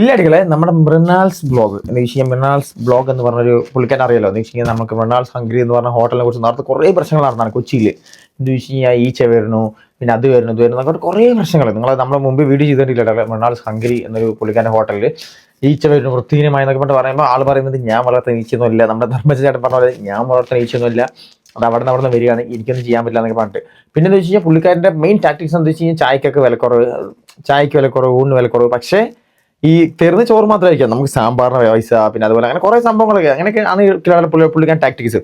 ഇല്ലടികളെ നമ്മുടെ മൃണാൾസ് ബ്ലോഗ് എന്ന് വെച്ച് കഴിഞ്ഞാൽ മൃണാൾസ് ബ്ലോഗ് എന്ന് പറഞ്ഞൊരു പുള്ളിക്കാരൻ അറിയാലോ. എന്ന് വെച്ച് കഴിഞ്ഞാൽ നമുക്ക് മൃണാൾസ് ഹംഗ്രി എന്ന് പറഞ്ഞ ഹോട്ടലിനെ കുറിച്ച് നേരത്തെ കുറേ പ്രശ്നങ്ങൾ നടന്നാണ് കൊച്ചിയിൽ. എന്ന് വെച്ച് കഴിഞ്ഞാൽ ഈച്ച വരുന്നു, പിന്നെ അത് വരുന്നു ഇത് വരുന്നു അങ്ങോട്ട് കുറേ പ്രശ്നങ്ങൾ. നിങ്ങൾ നമ്മൾ മുമ്പ് വീഡിയോ ചെയ്തിട്ടില്ല. മൃണാൾസ് ഹംഗ്രി എന്നൊരു പുള്ളിക്കാരൻ്റെ ഹോട്ടലിൽ ഈച്ച വരുന്നു വൃത്തിഹീനമായി എന്നൊക്കെ പറയുമ്പോൾ ആൾ പറയുന്നത് ഞാൻ വളർത്തുന്ന ഈച്ചയൊന്നുമില്ല. നമ്മുടെ ധർമ്മചേട്ടൻ പറഞ്ഞ പോലെ ഞാൻ വളർത്തുന്ന ഈച്ചയൊന്നുമില്ല, അത് അവിടെ നിന്ന് വരികയാണ്, എനിക്കൊന്നും ചെയ്യാൻ പറ്റില്ല എന്നൊക്കെ പറഞ്ഞിട്ട്. പിന്നെ എന്താ വെച്ച് കഴിഞ്ഞാൽ പുള്ളിക്കാരൻ്റെ മെയിൻ ടാക്ടിക്സ് എന്താ വെച്ച് കഴിഞ്ഞാൽ ചായക്കൊക്കെ വിലക്കുറവ്, ഊണിന് വിലക്കുറവ്. പക്ഷേ ഈ തരുന്ന ചോറ് മാത്രമായിരിക്കാം, നമുക്ക് സാമ്പാറിന് പൈസ, പിന്നെ അതുപോലെ അങ്ങനെ കുറേ സംഭവങ്ങളൊക്കെ അങ്ങനെയൊക്കെ ആണ് പുള്ളിക്കാരൻ ടാക്ടിക്സ്.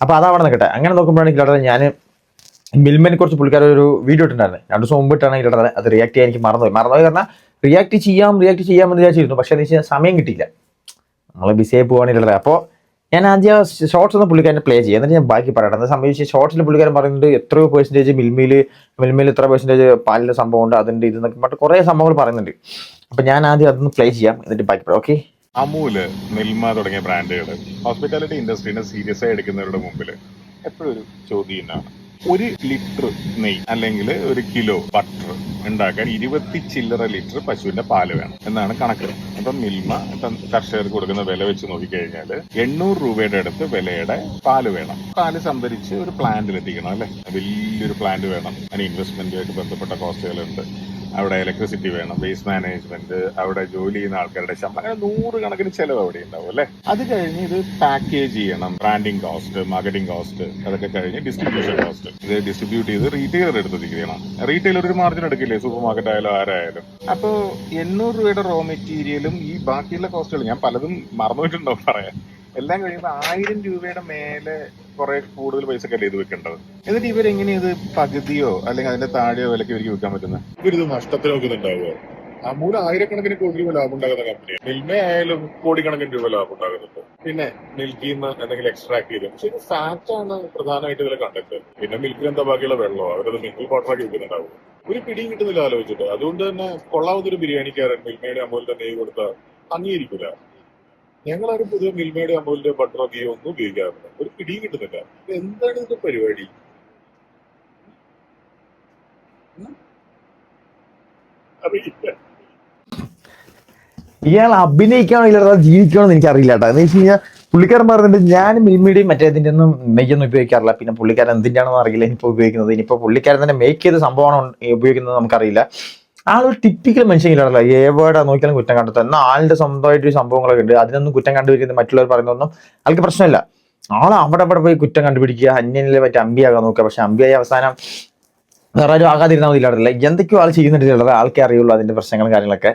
അപ്പോൾ അതവിടെ നിൽക്കട്ടെ. അങ്ങനെ നോക്കുമ്പോഴാണ് കിട്ടാതെ ഞാൻ മിൽമനെ കുറിച്ച് പുള്ളിക്കാരൻ ഒരു വീഡിയോ ഇട്ടിട്ടുണ്ടായിരുന്നു 2 ദിവസം മുമ്പിട്ടാണ് കിട്ടാതെ. അത് റിയാക്ട് ചെയ്യാൻ എനിക്ക് മറന്നുപോയി കാരണം റിയാക്ട് ചെയ്യാമെന്ന് വിചാരിച്ചിരുന്നു. പക്ഷേ എന്ന് വെച്ചാൽ സമയം കിട്ടിയില്ല, നമ്മൾ ബിസിയായി പോകാനില്ല. അപ്പോൾ ഞാൻ ആദ്യം ഷോർട്സ് ഒന്ന് പുള്ളിക്കാരൻ പ്ലേ ചെയ്യാം, എന്നിട്ട് ഞാൻ ബാക്കി പറയട്ടെ. അത് സംബന്ധിച്ച് ഷോർട്സിൽ പുള്ളിക്കാരൻ പറയുന്നുണ്ട് എത്രയോ പെർസെൻറ്റേജ് മിൽമയിൽ ഇത്ര പെർസെൻറ്റേജ് പാലിൻ്റെ സംഭവം ഉണ്ട്, അതിൻ്റെ ഇതെന്നൊക്കെ പറഞ്ഞിട്ട് കുറേ സംഭവങ്ങൾ പറയുന്നുണ്ട്. അപ്പൊ ഞാൻ ആദ്യം അതൊന്ന് പ്ലേ ചെയ്യാം, എന്നിട്ട് ബാക്കി പറയാം. ഓക്കെ. അമൂല്, മിൽമ തുടങ്ങിയ ബ്രാൻഡുകൾ ഹോസ്പിറ്റാലിറ്റി ഇൻഡസ്ട്രീനെ സീരിയസ് ആയി എടുക്കുന്നവരുടെ മുമ്പിൽ എപ്പോഴും ഒരു ചോദ്യം തന്നെയാണ്. 1 ലിറ്റർ നെയ്യ് അല്ലെങ്കിൽ 1 കിലോ ബട്ടർ ഉണ്ടാക്കാൻ 20 ചില്ലറ ലിറ്റർ പശുവിന്റെ പാല് വേണം എന്നാണ് കണക്ക്. അപ്പം മിൽമ ഇപ്പം കർഷകർക്ക് കൊടുക്കുന്ന വില വെച്ച് നോക്കിക്കഴിഞ്ഞാൽ 800 രൂപയുടെ അടുത്ത് വിലയുടെ പാല് വേണം. പാല് സംഭരിച്ച് ഒരു പ്ലാന്റിൽ എത്തിക്കണം അല്ലെ, വലിയൊരു പ്ലാന്റ് വേണം. അതിന് ഇൻവെസ്റ്റ്മെന്റുമായിട്ട് ബന്ധപ്പെട്ട കോസ്റ്റുകളുണ്ട്. അവിടെ ഇലക്ട്രിസിറ്റി വേണം, വേസ്റ്റ് മാനേജ്മെന്റ്, അവിടെ ജോലി ചെയ്യുന്ന ആൾക്കാരുടെ ശമ്പളം, അങ്ങനെ 100 കണക്കിന് ചെലവ് അവിടെ ഉണ്ടാവും അല്ലെ. അത് കഴിഞ്ഞ് ഇത് പാക്കേജ് ചെയ്യണം, ബ്രാൻഡിങ് കോസ്റ്റ്, മാർക്കറ്റിംഗ് കോസ്റ്റ്, അതൊക്കെ കഴിഞ്ഞ് ഡിസ്ട്രിബ്യൂഷൻ കോസ്റ്റ്. ഇത് ഡിസ്ട്രിബ്യൂട്ട് ചെയ്ത് റീറ്റെയിലർ എടുത്തിരിക്കണം. റീറ്റെയിലർ ഒരു മാർജിൻ എടുക്കില്ലേ, സൂപ്പർ മാർക്കറ്റ് ആയാലും ആരായാലും. അപ്പോൾ 800 രൂപയുടെ റോ മെറ്റീരിയലും ഈ ബാക്കിയുള്ള കോസ്റ്റുകൾ ഞാൻ പലതും മറന്നുപോയിട്ടുണ്ടാവും പറയാൻ. എല്ലാം കഴിയുമ്പോൾ 1000 രൂപയുടെ മേലെ കുറെ കൂടുതൽ പൈസക്കല്ലേ ഇത് വെക്കേണ്ടത്. എന്നിട്ട് ഇവരെങ്ങനെ ഇത് പകുതിയോ അല്ലെങ്കിൽ അതിന്റെ താഴെയോ വിലക്ക് ഇവർക്ക് വിൽക്കാൻ പറ്റുന്നത്? ഇവരിത് നഷ്ടത്തിൽ നോക്കുന്നുണ്ടാവുക. അമൂല് ആയിരക്കണക്കിന് കോടി രൂപ ലാഭം ഉണ്ടാകുന്ന കമ്പനിയാണ്. മിൽമ ആയാലും കോടിക്കണക്കിന് രൂപ ലാഭം ഉണ്ടാകുന്നുണ്ട്. പിന്നെ മിൽക്കിന്ന് എന്തെങ്കിലും എക്സ്ട്രാക്ട് ചെയ്ത്, പക്ഷെ ഇത് ഫാറ്റ് ആണ് പ്രധാനമായിട്ട് ഇതിലെ കണ്ടന്റ്. പിന്നെ മിൽക്കിൽ എന്താ ബാക്കിയുള്ള വെള്ളമോ അവരത് മിൽക്ക് വാട്ടറാക്കി വിൽക്കുന്നുണ്ടാവും. ഒരു പിടിയും കിട്ടുന്നില്ല ആലോചിച്ചിട്ട്. അതുകൊണ്ട് തന്നെ കൊള്ളാവുന്നൊരു ബിരിയാണിക്കാരൻ മിൽമയുടെ അമൂലിന്റെ നെയ്യ് കൊടുത്താൽ അംഗീകരിക്കില്ല. ഞങ്ങളാരും പൊതുവെ മിൽമയുടെ അമൂലിന്റെ ബട്ടറോ ഗീയോ ഒന്നും ഉപയോഗിക്കാറില്ല. ഒരു പിടിയും കിട്ടുന്നില്ല. എന്താണ് ഇതിന്റെ പരിപാടി? അറിയില്ല. ഇയാൾ അഭിനയിക്കാണോ ഇല്ലാതെ ജീവിക്കണോ എന്ന് എനിക്കറിയില്ല കേട്ടോ. എന്ന് വെച്ച് കഴിഞ്ഞാൽ പുള്ളിക്കാരൻ പറഞ്ഞിട്ടുണ്ട് ഞാൻ മിൽമയുടെയും മറ്റേതിൻ്റെ ഒന്നും നെയ്യൊന്നും ഉപയോഗിക്കാറില്ല. പിന്നെ പുള്ളിക്കാരൻ എന്തിൻ്റെയാണെന്ന് അറിയില്ല ഇനിയിപ്പോൾ ഉപയോഗിക്കുന്നത്. ഇനിയിപ്പോൾ പുള്ളിക്കാരൻ തന്നെ മേക്ക് ചെയ്ത സംഭവമാണോ ഉപയോഗിക്കുന്നത് നമുക്കറിയില്ല. ആളൊരു ടിപ്പിക്കൽ മനുഷ്യനിലാണല്ലോ, എവിടെ നോക്കിയാലും കുറ്റം കണ്ടെത്തുക. എന്നാൽ ആളുടെ സ്വന്തമായിട്ട് സംഭവങ്ങളൊക്കെ ഉണ്ട്, അതിനൊന്നും കുറ്റം കണ്ടുപിടിക്കുന്നത് മറ്റുള്ളവർ പറയുന്നതൊന്നും ആൾക്ക് പ്രശ്നമില്ല. ആൾ അവിടെ പോയി കുറ്റം കണ്ടുപിടിക്കുക, അന്യനിലെ മറ്റേ അമ്പിയാകാൻ നോക്കുക. പക്ഷെ അമ്പിയായി അവസാനം വേറെ ആരും ആകാതിരുന്നാൽ മതിയില്ലാറില്ല. എന്തൊക്കെയോ ആൾ ചെയ്യുന്നുണ്ട്, ആൾക്കേ അറിയുള്ളൂ അതിന്റെ പ്രശ്നങ്ങളും കാര്യങ്ങളൊക്കെ.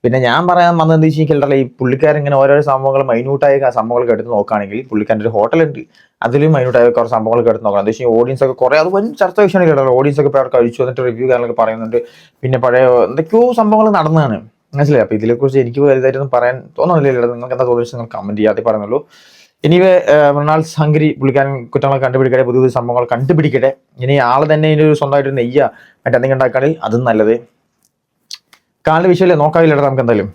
പിന്നെ ഞാൻ പറയാൻ വന്നത് എന്താ വെച്ചാൽ ഈ പുള്ളിക്കാരൻ ഇങ്ങനെ ഓരോ സംഭവങ്ങൾ മൈന്യൂട്ടായ സംഭവങ്ങളൊക്കെ എടുത്ത് നോക്കുകയാണെങ്കിൽ പുള്ളിക്കാരൻ്റെ ഒരു ഹോട്ടലുണ്ട്, അതിലും മൈന്യൂട്ടായ കുറേ സംഭവങ്ങളൊക്കെ എടുത്ത് നോക്കണം. എന്താ വെച്ചാൽ ഓഡിയൻസ് ഒക്കെ കുറേ അത് വൻ ചർച്ച വിഷയമാണ് കേട്ടോ. ഓഡിയൻസ് ഒക്കെ ഇപ്പോൾ അവർ കഴിച്ചു വന്നിട്ട് റിവ്യൂ കാര്യങ്ങളൊക്കെ പറയുന്നുണ്ട്. പിന്നെ പഴയ എന്തൊക്കെയോ സംഭവങ്ങൾ നടന്നതാണ്, മനസ്സിലായി. അപ്പോൾ ഇതിനെക്കുറിച്ച് എനിക്ക് വലുതായിട്ടൊന്നും പറയാൻ തോന്നുന്നില്ല. നിങ്ങൾക്ക് എന്താ തോന്നുന്നത് നിങ്ങൾ കമന്റ് ചെയ്യാതെ പറയുന്നുള്ളൂ. ഇനിവേ മൃണാൾസ് ഹംഗ്രി പുള്ളിക്കാരൻ കുറ്റങ്ങളൊക്കെ കണ്ടുപിടിക്കട്ടെ, പുതിയ സംഭവങ്ങൾ കണ്ടുപിടിക്കട്ടെ. ഇനി ആൾ തന്നെ ഇതിൻ്റെ ഒരു സ്വന്തമായിട്ട് നെയ്യ മറ്റെന്തെങ്കിലും ഉണ്ടാക്കുകയാണെങ്കിൽ അതും നല്ലത്. കാലിൻ്റെ വിഷയമല്ലേ നോക്കാവില്ല നമുക്ക് എന്തായാലും.